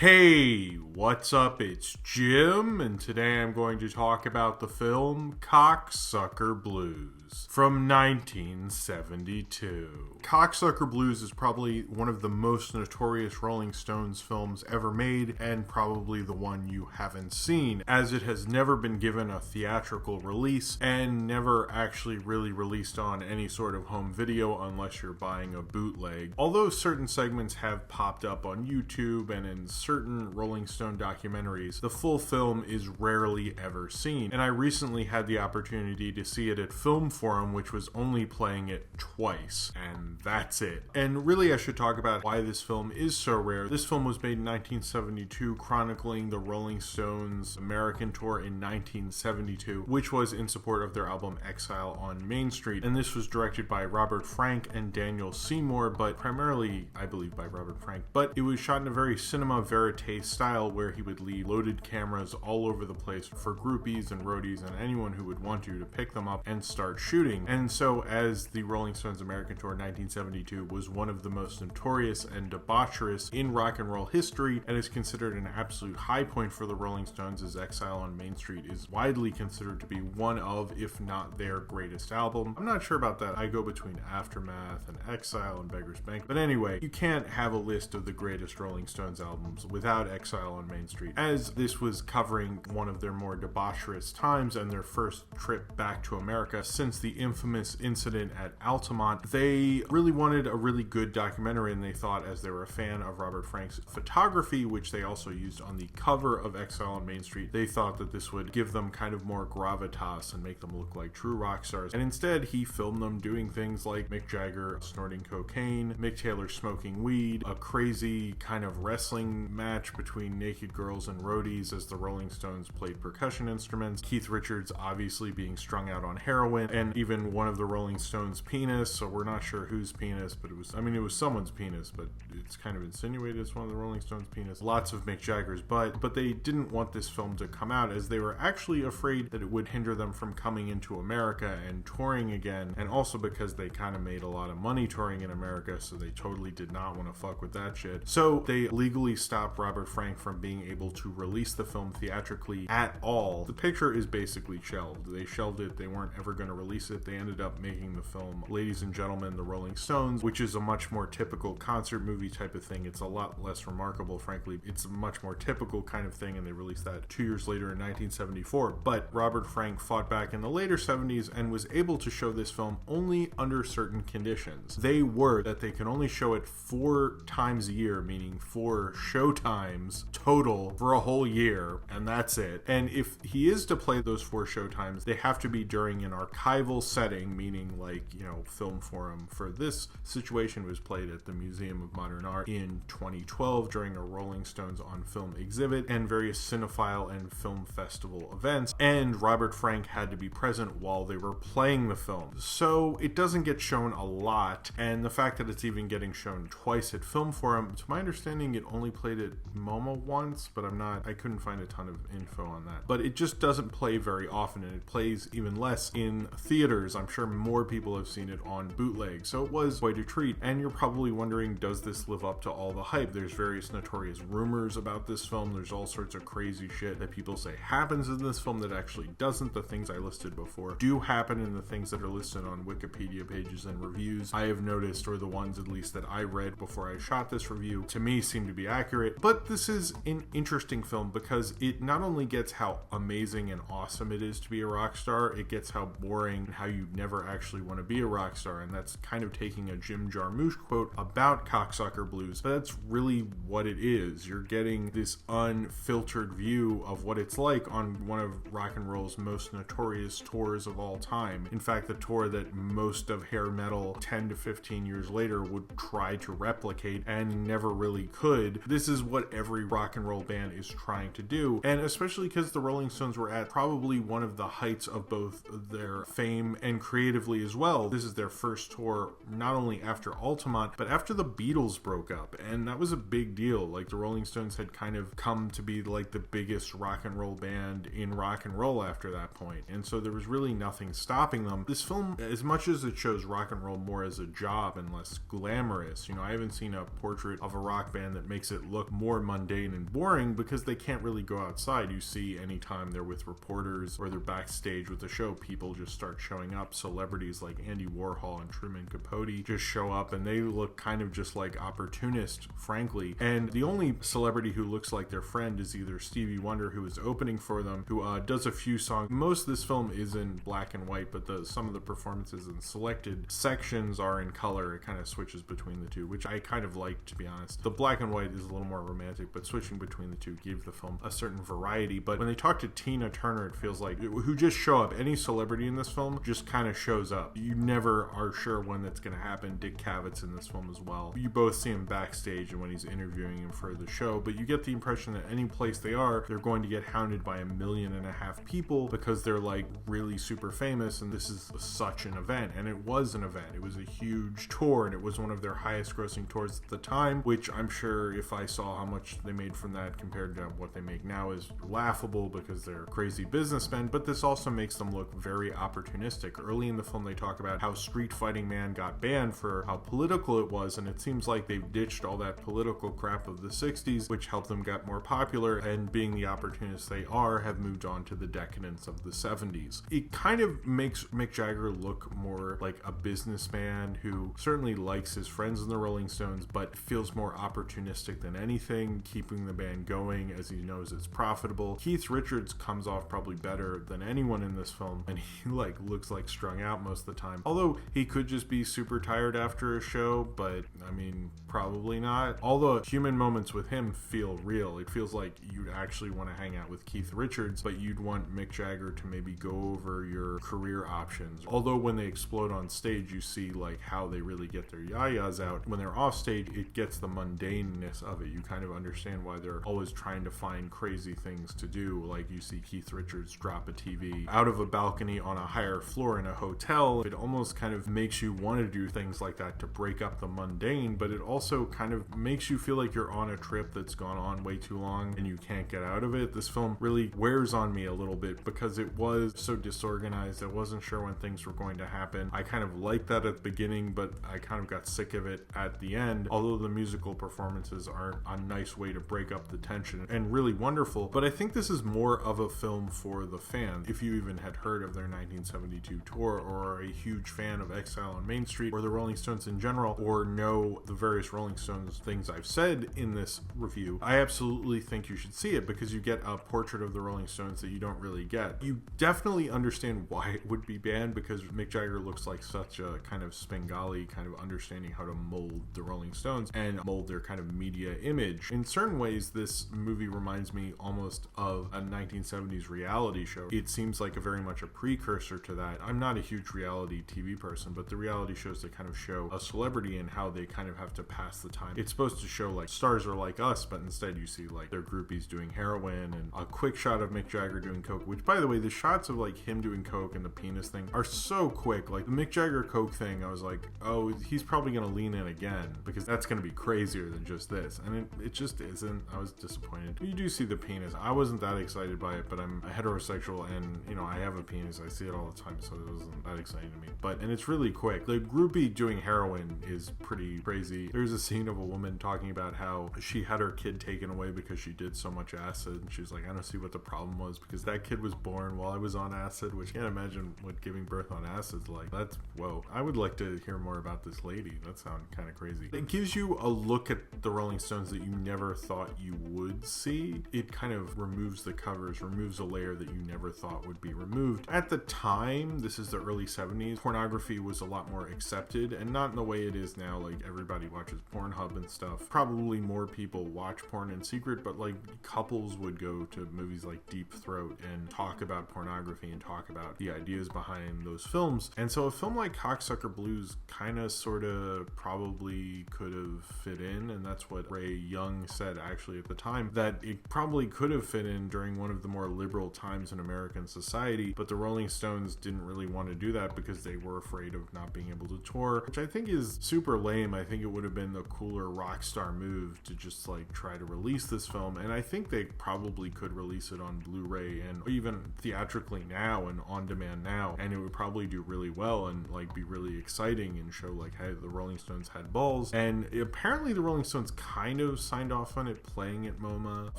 Hey, what's up? It's Jim, and today I'm going to talk about the film Cocksucker Blues from 1972. Cocksucker Blues is probably one of the most notorious Rolling Stones films ever made, and probably the one you haven't seen, as it has never been given a theatrical release and never actually really released on any sort of home video unless you're buying a bootleg. Although certain segments have popped up on YouTube and in certain Rolling Stone documentaries, the full film is rarely ever seen, and I recently had the opportunity to see it at Film Forum, which was only playing it twice, and that's it. And really I should talk about why this film is so rare. This film was made in 1972, chronicling the Rolling Stones' American tour in 1972, which was in support of their album Exile on Main Street, and this was directed by Robert Frank and Daniel Seymour, but primarily, I believe, by Robert Frank. But it was shot in a very cinema verite style, where he would leave loaded cameras all over the place for groupies and roadies and anyone who would want to pick them up and start shooting. And so, as the Rolling Stones American Tour 1972 was one of the most notorious and debaucherous in rock and roll history, and is considered an absolute high point for the Rolling Stones, as Exile on Main Street is widely considered to be one of, if not their greatest album. I'm not sure about that. I go between Aftermath and Exile and Beggar's Bank. But anyway, you can't have a list of the greatest Rolling Stones albums without Exile on Main Street, as this was covering one of their more debaucherous times and their first trip back to America since the infamous incident at Altamont. They really wanted a really good documentary, and they thought, as they were a fan of Robert Frank's photography, which they also used on the cover of Exile on Main Street, they thought that this would give them kind of more gravitas and make them look like true rock stars. And instead, he filmed them doing things like Mick Jagger snorting cocaine, Mick Taylor smoking weed, a crazy kind of wrestling match between naked girls and roadies as the Rolling Stones played percussion instruments, Keith Richards obviously being strung out on heroin, and even one of the Rolling Stones' penis, so we're not sure whose penis, but it was someone's penis, but it's kind of insinuated it's one of the Rolling Stones' penis. Lots of Mick Jagger's butt, but they didn't want this film to come out, as they were actually afraid that it would hinder them from coming into America and touring again, and also because they kind of made a lot of money touring in America, so they totally did not want to fuck with that shit. So they legally stopped Robert Frank from being able to release the film theatrically at all. The picture is basically shelved. They shelved it. They weren't ever going to release it. They ended up making the film Ladies and Gentlemen, the Rolling Stones, which is a much more typical concert movie type of thing. It's a lot less remarkable, frankly. It's a much more typical kind of thing, and they released that 2 years later in 1974. But Robert Frank fought back in the later 70s and was able to show this film only under certain conditions. They were that they can only show it 4 times a year, meaning 4 show times total for a whole year, and that's it. And if he is to play those 4 show times, they have to be during an archival setting, meaning like, Film Forum. For this situation was played at the Museum of Modern Art in 2012 during a Rolling Stones on Film exhibit and various cinephile and film festival events, and Robert Frank had to be present while they were playing the film. So it doesn't get shown a lot, and the fact that it's even getting shown twice at Film Forum, to my understanding it only played at MoMA once, but I couldn't find a ton of info on that. But it just doesn't play very often, and it plays even less in theaters. I'm sure more people have seen it on bootleg, so it was quite a treat. And you're probably wondering, does this live up to all the hype? There's various notorious rumors about this film. There's all sorts of crazy shit that people say happens in this film that actually doesn't. The things I listed before do happen, and the things that are listed on Wikipedia pages and reviews I have noticed, or the ones at least that I read before I shot this review, to me seem to be accurate. But this is an interesting film because it not only gets how amazing and awesome it is to be a rock star, it gets how boring and how you never actually want to be a rock star. And that's kind of taking a Jim Jarmusch quote about Cocksucker Blues, but that's really what it is. You're getting this unfiltered view of what it's like on one of rock and roll's most notorious tours of all time. In fact, the tour that most of hair metal 10 to 15 years later would try to replicate and never really could. This is what every rock and roll band is trying to do, and especially because the Rolling Stones were at probably one of the heights of both their fame fame and creatively as well. This is their first tour, not only after Altamont, but after the Beatles broke up, and that was a big deal. Like, the Rolling Stones had kind of come to be like the biggest rock and roll band in rock and roll after that point, and so there was really nothing stopping them. This film, as much as it shows rock and roll more as a job and less glamorous, you know, I haven't seen a portrait of a rock band that makes it look more mundane and boring, because they can't really go outside. You see, anytime they're with reporters or they're backstage with the show, people just start showing up. Celebrities like Andy Warhol and Truman Capote just show up, and they look kind of just like opportunists, frankly. And the only celebrity who looks like their friend is either Stevie Wonder, who is opening for them, who does a few songs. Most of this film is in black and white, but some of the performances in selected sections are in color. It kind of switches between the two, which I kind of like, to be honest. The black and white is a little more romantic, but switching between the two gave the film a certain variety. But when they talk to Tina Turner, it feels like, who just show up. Any celebrity in this film just kind of shows up. You never are sure when that's going to happen. Dick Cavett in this film as well. You both see him backstage and when he's interviewing him for the show, but you get the impression that any place they are, they're going to get hounded by 1.5 million people, because they're like really super famous, and this is such an event. And it was an event. It was a huge tour, and it was one of their highest grossing tours at the time, which I'm sure if I saw how much they made from that compared to what they make now is laughable, because they're crazy businessmen. But this also makes them look very opportunistic. Early in the film, they talk about how Street Fighting Man got banned for how political it was, and it seems like they've ditched all that political crap of the 60s, which helped them get more popular, and being the opportunists they are, have moved on to the decadence of the 70s. It kind of makes Mick Jagger look more like a businessman who certainly likes his friends in the Rolling Stones, but feels more opportunistic than anything, keeping the band going as he knows it's profitable. Keith Richards comes off probably better than anyone in this film, and he like looks like strung out most of the time. Although he could just be super tired after a show, but I mean, probably not. All the human moments with him feel real. It feels like you'd actually want to hang out with Keith Richards, but you'd want Mick Jagger to maybe go over your career options. Although when they explode on stage, you see like how they really get their yayas out. When they're off stage, it gets the mundaneness of it. You kind of understand why they're always trying to find crazy things to do. Like, you see Keith Richards drop a TV out of a balcony on a higher floor in a hotel. It almost kind of makes you want to do things like that to break up the mundane, but it also kind of makes you feel like you're on a trip that's gone on way too long and you can't get out of it. This film really wears on me a little bit because it was so disorganized. I wasn't sure when things were going to happen. I kind of liked that at the beginning, but I kind of got sick of it at the end, although the musical performances are a nice way to break up the tension and really wonderful. But I think this is more of a film for the fans. If you even had heard of their 1972 tour, or are a huge fan of Exile on Main Street, or the Rolling Stones in general, or know the various Rolling Stones things I've said in this review, I absolutely think you should see it, because you get a portrait of the Rolling Stones that you don't really get. You definitely understand why it would be banned, because Mick Jagger looks like such a kind of Svengali, kind of understanding how to mold the Rolling Stones and mold their kind of media image. In certain ways, this movie reminds me almost of a 1970s reality show. It seems like very much a precursor to that. I'm not a huge reality TV person, but the reality shows that kind of show a celebrity and how they kind of have to pass the time. It's supposed to show like Stars Are Like Us, but instead you see like their groupies doing heroin and a quick shot of Mick Jagger doing coke, which, by the way, the shots of like him doing coke and the penis thing are so quick. Like the Mick Jagger coke thing, I was like, oh, he's probably gonna lean in again, because that's gonna be crazier than just this, and it just isn't. I was disappointed. You do see the penis. I wasn't that excited by it, but I'm a heterosexual, and you know, I have a penis. I see it all the time, so it wasn't that exciting to me. And it's really quick. The groupie doing heroin is pretty crazy. There's a scene of a woman talking about how she had her kid taken away because she did so much acid, and she's like, I don't see what the problem was, because that kid was born while I was on acid, which I can't imagine what giving birth on acid's like. That's, whoa. I would like to hear more about this lady. That sounds kind of crazy. It gives you a look at the Rolling Stones that you never thought you would see. It kind of removes the covers, removes a layer that you never thought would be removed. At the time, this is the early 70s, pornography was a lot more accepted, and not in the way it is now. Like, everybody watches Pornhub and stuff. Probably more people watch porn in secret, but like couples would go to movies like Deep Throat and talk about pornography and talk about the ideas behind those films. And so a film like Cocksucker Blues kind of sort of probably could have fit in, and that's what Ray Young said actually at the time, that it probably could have fit in during one of the more liberal times in American society, but the Rolling Stones just didn't really want to do that because they were afraid of not being able to tour, which I think is super lame. I think it would have been the cooler rock star move to just like try to release this film, and I think they probably could release it on Blu-ray and even theatrically now and on demand now, and it would probably do really well and like be really exciting and show like, hey, the Rolling Stones had balls. And apparently the Rolling Stones kind of signed off on it playing at MoMA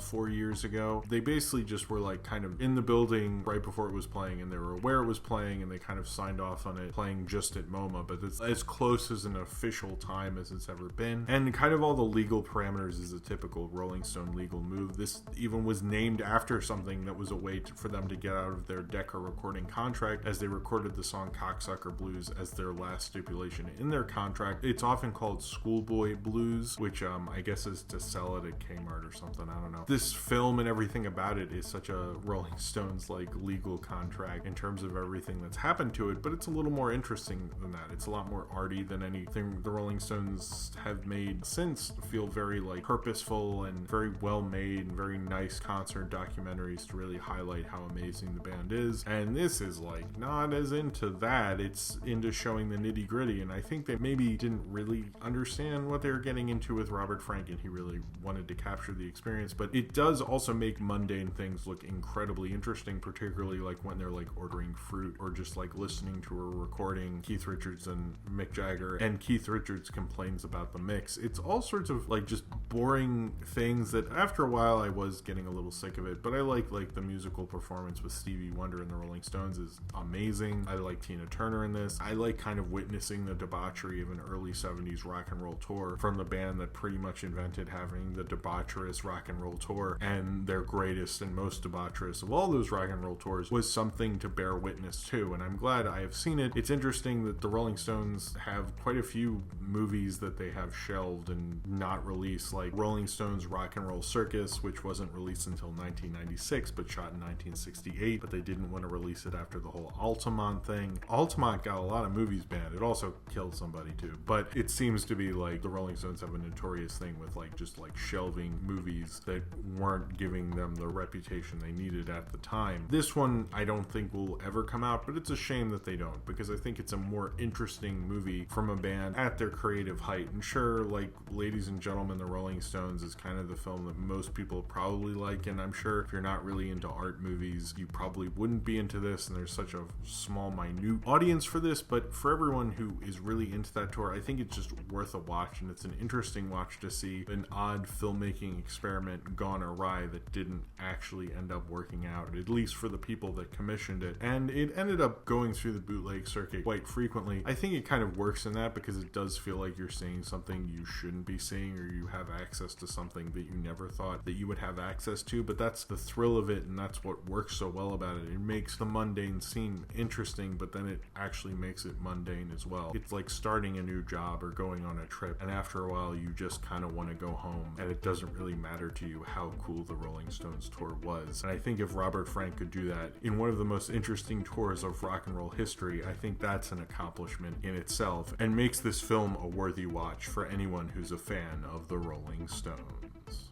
4 years ago. They basically just were like kind of in the building right before it was playing, and they were aware it was playing, and they kind of signed off on it playing just at MoMA, but it's as close as an official time as it's ever been. And kind of all the legal parameters is a typical Rolling Stone legal move. This even was named after something that was a way for them to get out of their Decca recording contract, as they recorded the song Cocksucker Blues as their last stipulation in their contract. It's often called Schoolboy Blues, which I guess is to sell it at Kmart or something. I don't know. This film and everything about it is such a Rolling Stones like legal contract in terms of everything that's happened to it, but it's a little more interesting than that. It's a lot more arty than anything the Rolling Stones have made since. Feel very like purposeful and very well made and very nice concert documentaries to really highlight how amazing the band is. And this is like not as into that. It's into showing the nitty gritty, and I think they maybe didn't really understand what they were getting into with Robert Frank, and he really wanted to capture the experience. But it does also make mundane things look incredibly interesting, particularly like when they're like ordering fruit or just like listening to a recording, Keith Richards and Mick Jagger, and Keith Richards complains about the mix. It's all sorts of like just boring things that after a while I was getting a little sick of it, but I like the musical performance with Stevie Wonder and the Rolling Stones is amazing. I like Tina Turner in this. I like kind of witnessing the debauchery of an early 70s rock and roll tour from the band that pretty much invented having the debaucherous rock and roll tour, and their greatest and most debaucherous of all those rock and roll tours was something to bear witness to, and I'm glad I have seen it. It's interesting that the Rolling Stones have quite a few movies that they have shelved and not released, like Rolling Stones Rock and Roll Circus, which wasn't released until 1996 but shot in 1968, but they didn't want to release it after the whole Altamont thing. Altamont got a lot of movies banned. It also killed somebody too, but it seems to be like the Rolling Stones have a notorious thing with like just like shelving movies that weren't giving them the reputation they needed at the time. This one I don't think will ever come out, but it's a shame that they don't, because I think it's a more interesting movie from a band at their creative height. And sure, like Ladies and Gentlemen, the Rolling Stones is kind of the film that most people probably like, and I'm sure if you're not really into art movies, you probably wouldn't be into this, and there's such a small, minute audience for this, but for everyone who is really into that tour, I think it's just worth a watch, and it's an interesting watch to see an odd filmmaking experiment gone awry that didn't actually end up working out, at least for the people that commissioned it. And it ended up going through the bootleg circuit quite frequently. I think it kind of works in that because it does feel like you're seeing something you shouldn't be seeing, or you have access to something that you never thought that you would have access to, but that's the thrill of it, and that's what works so well about it. It makes the mundane seem interesting, but then it actually makes it mundane as well. It's like starting a new job or going on a trip, and after a while you just kind of want to go home, and it doesn't really matter to you how cool the Rolling Stones tour was. And I think if Robert Frank could do that in one of the most interesting tours of rock and roll history, I think that's an accomplishment in itself, and makes this film a worthy watch for anyone who's a fan of the Rolling Stones.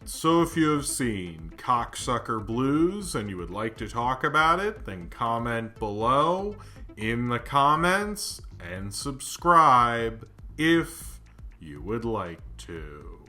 So if you have seen Cocksucker Blues and you would like to talk about it, then comment below in the comments and subscribe if you would like to.